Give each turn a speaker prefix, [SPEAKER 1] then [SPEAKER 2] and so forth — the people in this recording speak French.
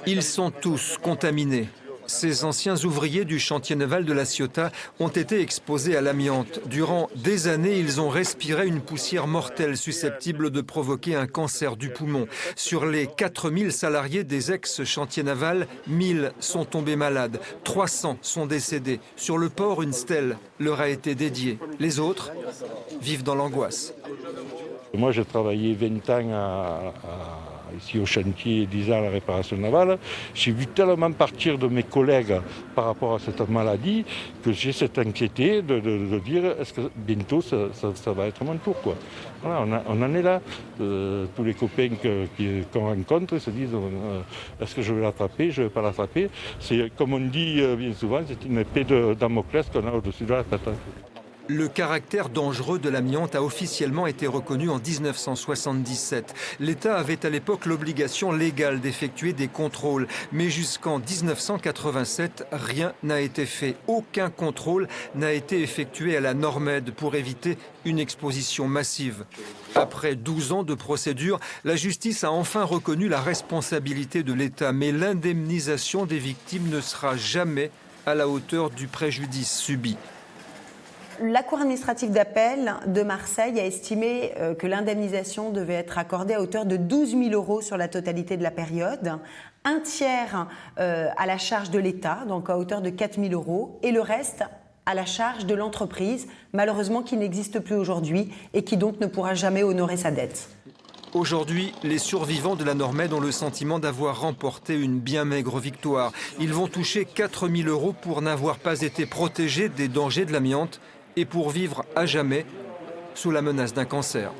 [SPEAKER 1] Ils sont tous contaminés. Ces anciens ouvriers du chantier naval de La Ciotat ont été exposés à l'amiante. Durant des années, ils ont respiré une poussière mortelle susceptible de provoquer un cancer du poumon. Sur les 4000 salariés des ex-chantiers navals, 1000 sont tombés malades, 300 sont décédés. Sur le port, une stèle leur a été dédiée. Les autres vivent dans l'angoisse.
[SPEAKER 2] Moi, j'ai travaillé 20 ans ici au chantier, 10 ans à la réparation navale. J'ai vu tellement partir de mes collègues par rapport à cette maladie que j'ai cette inquiétude de dire est-ce que bientôt ça va être mon tour, quoi. Voilà, on en est là. Tous les copains qu'on rencontre se disent est-ce que je vais l'attraper, je ne vais pas l'attraper. C'est comme on dit bien souvent, c'est une épée de Damoclès qu'on a au-dessus de la tête.
[SPEAKER 1] Le caractère dangereux de l'amiante a officiellement été reconnu en 1977. L'État avait à l'époque l'obligation légale d'effectuer des contrôles. Mais jusqu'en 1987, rien n'a été fait. Aucun contrôle n'a été effectué à la Normed pour éviter une exposition massive. Après 12 ans de procédure, la justice a enfin reconnu la responsabilité de l'État. Mais l'indemnisation des victimes ne sera jamais à la hauteur du préjudice subi.
[SPEAKER 3] La Cour administrative d'appel de Marseille a estimé que l'indemnisation devait être accordée à hauteur de 12 000 € sur la totalité de la période, un tiers à la charge de l'État, donc à hauteur de 4 000 €, et le reste à la charge de l'entreprise, malheureusement qui n'existe plus aujourd'hui et qui donc ne pourra jamais honorer sa dette.
[SPEAKER 1] Aujourd'hui, les survivants de la Normed ont le sentiment d'avoir remporté une bien maigre victoire. Ils vont toucher 4 000 € pour n'avoir pas été protégés des dangers de l'amiante et pour vivre à jamais sous la menace d'un cancer.